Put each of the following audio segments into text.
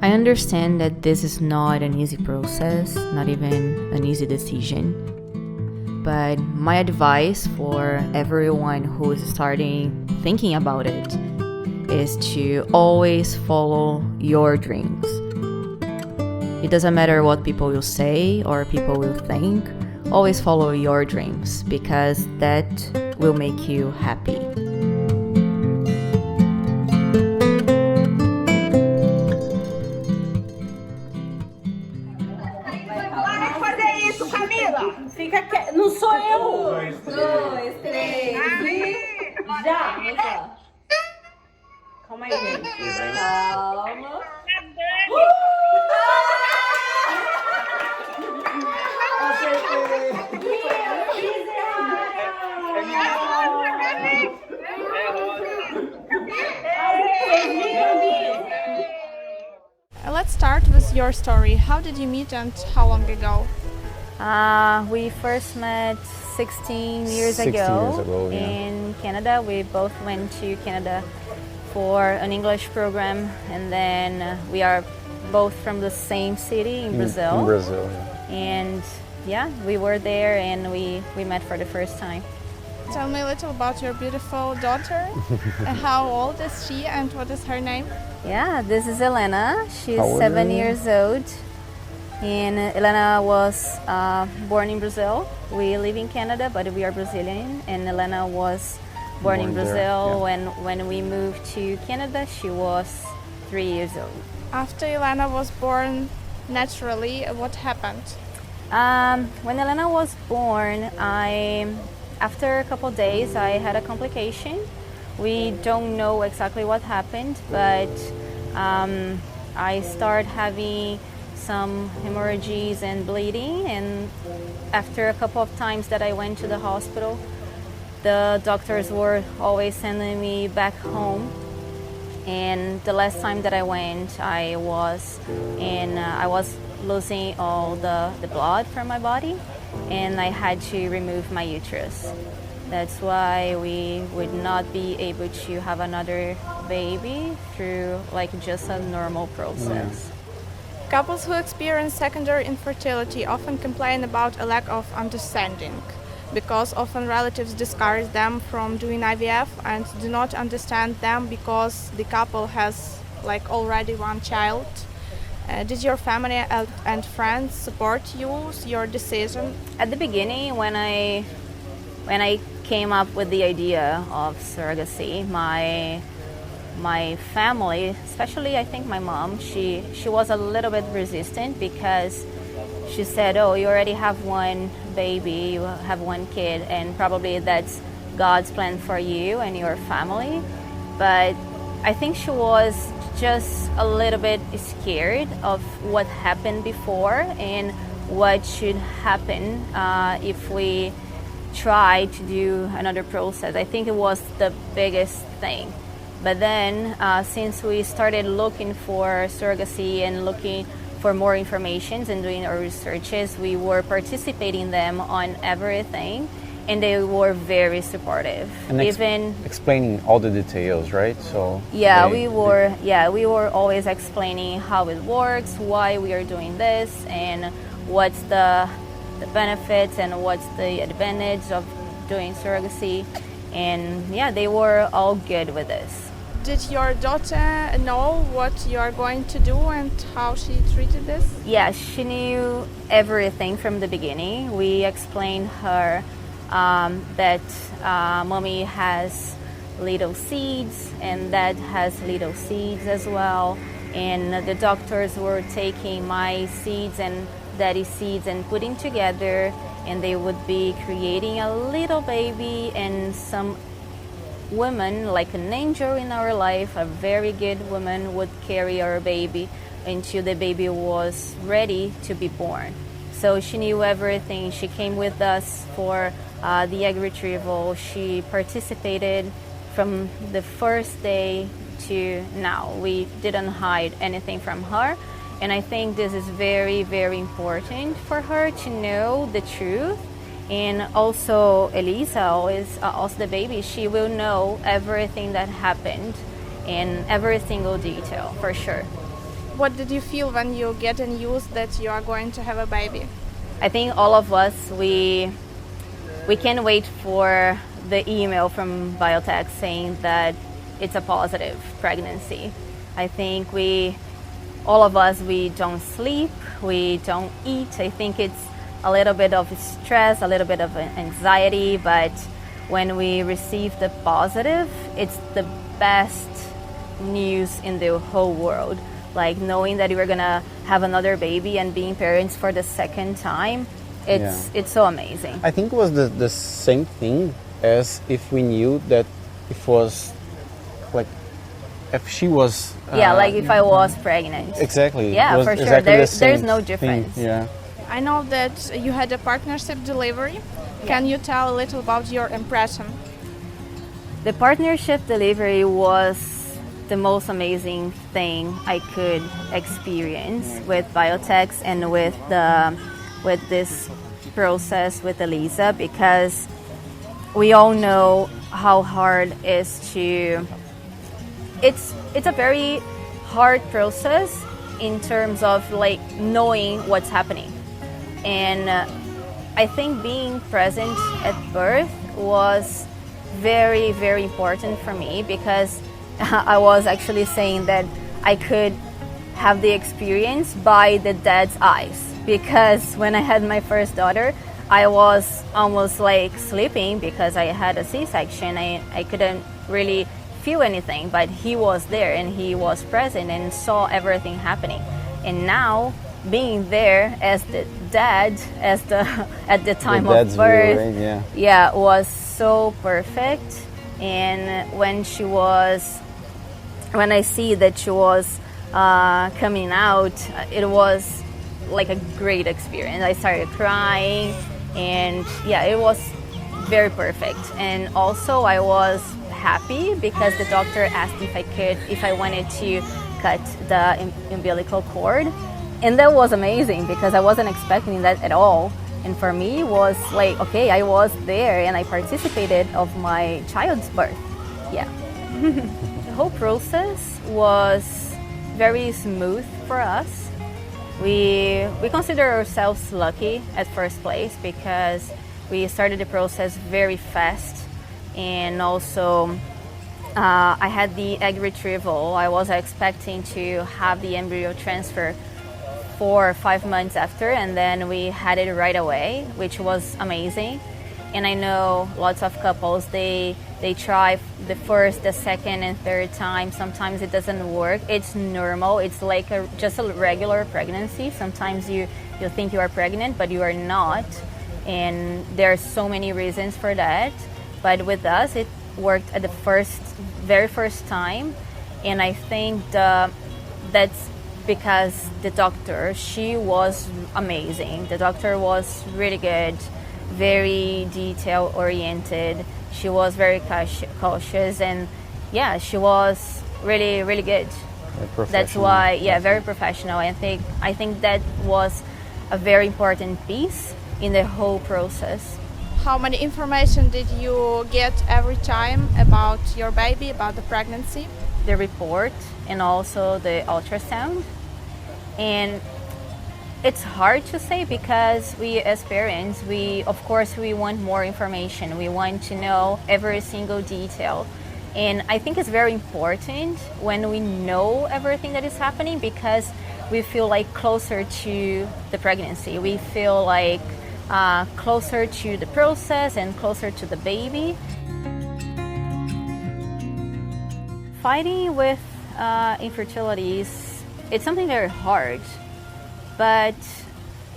I understand that this is not an easy process, not even an easy decision. But my advice for everyone who is starting thinking about it is to always follow your dreams. It doesn't matter what people will say or people will think, always follow your dreams because that will make you happy. Fica quieto. Não sou eu. 2, 3, e... Já. Vamos lá. Calma aí, gente. Calma. Let's start with your story. How did you meet and how long ago? We first met 16 years ago in Canada. We both went to Canada for an English program, and then we are both from the same city in Brazil. In Brazil, yeah. And yeah, we were there and we met for the first time. Tell me a little about your beautiful daughter. How old is she and what is her name? Yeah, this is Elena. She's 7 years old. And Elena was born in Brazil. We live in Canada, but we are Brazilian. And Elena was born in Brazil. Yeah. When we moved to Canada, she was 3 years old. After Elena was born naturally, what happened? When Elena was born, after a couple of days, I had a complication. We don't know exactly what happened, but I started having some hemorrhages and bleeding, and after a couple of times that I went to the hospital, the doctors were always sending me back home. And the last time that I went, I was losing all the blood from my body, and I had to remove my uterus. That's why we would not be able to have another baby through like just a normal process. Couples who experience secondary infertility often complain about a lack of understanding, because often relatives discourage them from doing IVF and do not understand them because the couple has like already one child. Did your family and friends support your decision? At the beginning, when I came up with the idea of surrogacy, my family, especially I think my mom, she was a little bit resistant because she said, oh, you already have one baby, you have one kid, and probably that's God's plan for you and your family. But I think she was just a little bit scared of what happened before and what should happen if we try to do another process. I think it was the biggest thing. But then since we started looking for surrogacy and looking for more information and doing our researches, we were participating them on everything, and they were very supportive. And even explaining all the details, right? So we were always explaining how it works, why we are doing this, and what's the benefits and what's the advantage of doing surrogacy. And yeah, they were all good with this. Did your daughter know what you are going to do and how she treated this? Yeah, she knew everything from the beginning. We explained her that mommy has little seeds and dad has little seeds as well. And the doctors were taking my seeds and daddy's seeds and putting together, and they would be creating a little baby, and some woman, like an angel in our life, a very good woman, would carry our baby until the baby was ready to be born. So she knew everything. She came with us for the egg retrieval. She participated from the first day to now. We didn't hide anything from her. And I think this is very, very important for her to know the truth. And also Elisa, also the baby, she will know everything that happened in every single detail, for sure. What did you feel when you get the news that you are going to have a baby? I think all of us, we can't wait for the email from Biotech saying that it's a positive pregnancy. I think all of us, we don't sleep, we don't eat. I think it's a little bit of stress, a little bit of anxiety, but when we receive the positive, it's the best news in the whole world. Like knowing that we're gonna have another baby and being parents for the second time, it's so amazing. I think it was the same thing as if we knew that it was like if she was like if I was pregnant. Exactly. Yeah, for sure. Exactly There's no difference. Thing. Yeah. I know that you had a partnership delivery. Can you tell a little about your impression? The partnership delivery was the most amazing thing I could experience with Biotech and with this process with Elisa, because we all know how hard it is to. It's a very hard process in terms of like knowing what's happening, and I think being present at birth was very, very important for me, because I was actually saying that I could have the experience by the dad's eyes, because when I had my first daughter, I was almost like sleeping because I had a C-section. I couldn't really feel anything, but he was there and he was present and saw everything happening. And now being there as the dad, at the time of birth, view, right? was so perfect. And when I see that she was coming out, it was like a great experience. I started crying, and it was very perfect. And also I was happy because the doctor asked if I wanted to cut the umbilical cord, and that was amazing because I wasn't expecting that at all. And for me, it was like, okay, I was there and I participated of my child's birth. Yeah. The whole process was very smooth for us. We consider ourselves lucky at first place because we started the process very fast, and also I had the egg retrieval. I was expecting to have the embryo transfer 4 or 5 months after, and then we had it right away, which was amazing. And I know lots of couples, they try the first, the second, and third time. Sometimes it doesn't work. It's normal. It's like just a regular pregnancy. Sometimes you think you are pregnant, but you are not. And there are so many reasons for that. But with us, it worked at the very first time. And I think that's because the doctor, she was amazing. The doctor was really good, very detail oriented. She was very cautious, and she was really, really good. That's why, very professional. I think that was a very important piece in the whole process. How many information did you get every time about your baby, about the pregnancy? The report and also the ultrasound. And it's hard to say because we as parents, of course we want more information. We want to know every single detail. And I think it's very important when we know everything that is happening, because we feel like closer to the pregnancy. We feel like closer to the process and closer to the baby. Fighting with infertility it's something very hard, but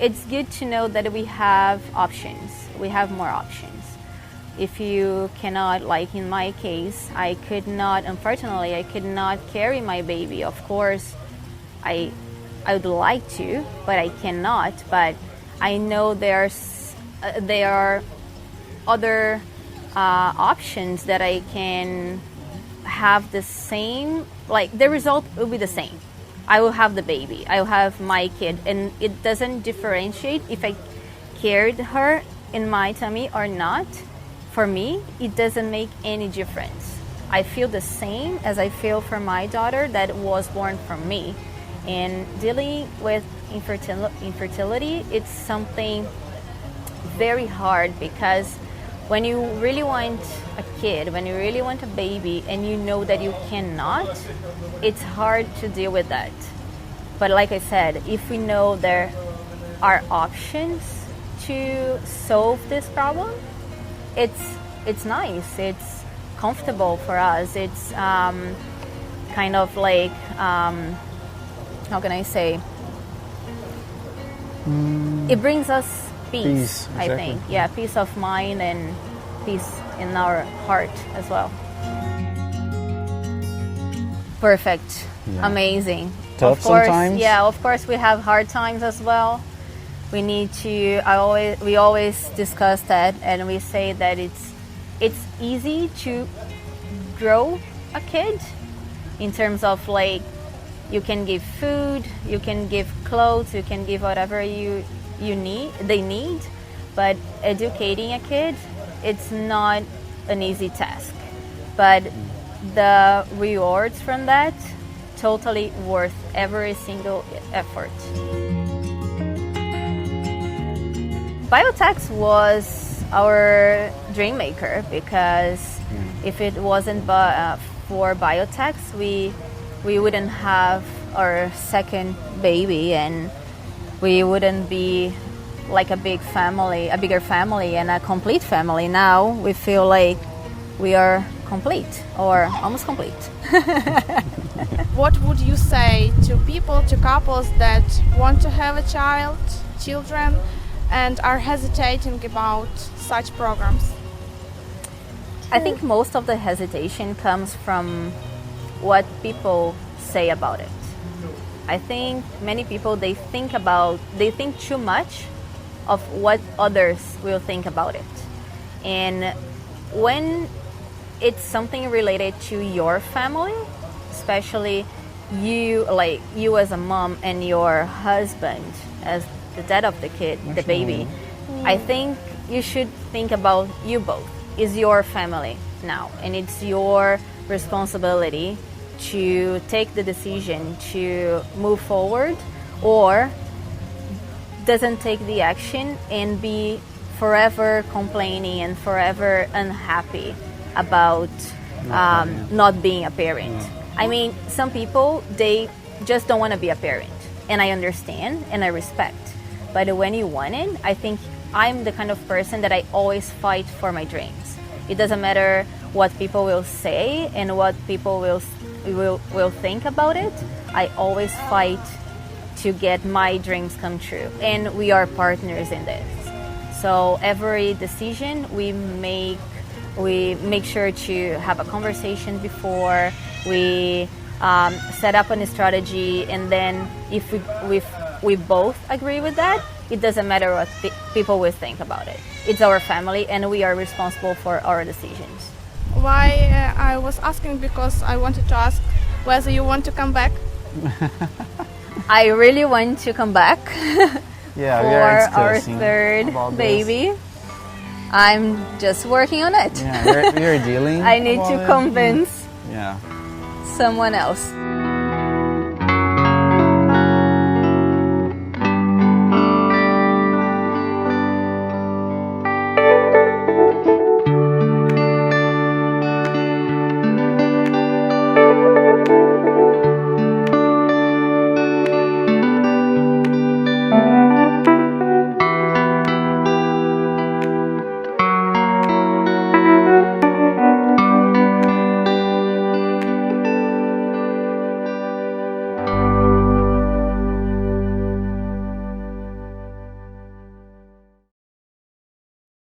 it's good to know that we have options. We have more options. If you cannot, like in my case, unfortunately, I could not carry my baby. Of course, I would like to, but I cannot. But I know there are other options that I can have the same, like the result will be the same. I will have the baby, I will have my kid, and it doesn't differentiate if I carried her in my tummy or not. For me, it doesn't make any difference. I feel the same as I feel for my daughter that was born from me. And dealing with infertility, it's something very hard, because when you really want a kid, when you really want a baby, and you know that you cannot, it's hard to deal with that. But like I said, if we know there are options to solve this problem, it's nice, it's comfortable for us, it's kind of like, how can I say, it brings us peace, exactly. I think. Yeah, peace of mind and peace in our heart as well. Perfect. Yeah. Amazing. Tough of course, sometimes. Yeah, of course we have hard times as well. We need to, we always discuss that, and we say that it's easy to grow a kid in terms of like, you can give food, you can give clothes, you can give whatever they need, but educating a kid, it's not an easy task. But the rewards from that, totally worth every single effort. Biotech was our dream maker, because if it wasn't for Biotech, we wouldn't have our second baby, and we wouldn't be like a bigger family and a complete family. Now we feel like we are complete, or almost complete. What would you say to people, to couples that want to have children, and are hesitating about such programs? I think most of the hesitation comes from what people say about it. I think many people, they think too much of what others will think about it. And when it's something related to your family, especially you as a mom and your husband as the dad of the kid, the baby, I think you should think about you both. It's your family now, and it's your responsibility to take the decision to move forward, or doesn't take the action and be forever complaining and forever unhappy about not being a parent. I mean, some people, they just don't want to be a parent, and I understand and I respect. But when you want it, I think I'm the kind of person that I always fight for my dreams. It doesn't matter what people will say and what people will think about it. I always fight to get my dreams come true, and we are partners in this. So every decision we make sure to have a conversation before we set up a strategy, and then if we both agree with that, it doesn't matter what people will think about it. It's our family, and we are responsible for our decisions. Why I was asking, because I wanted to ask whether you want to come back. I really want to come back Yeah, for our third baby. I'm just working on it. Yeah, we're dealing. I need to convince Yeah. someone else.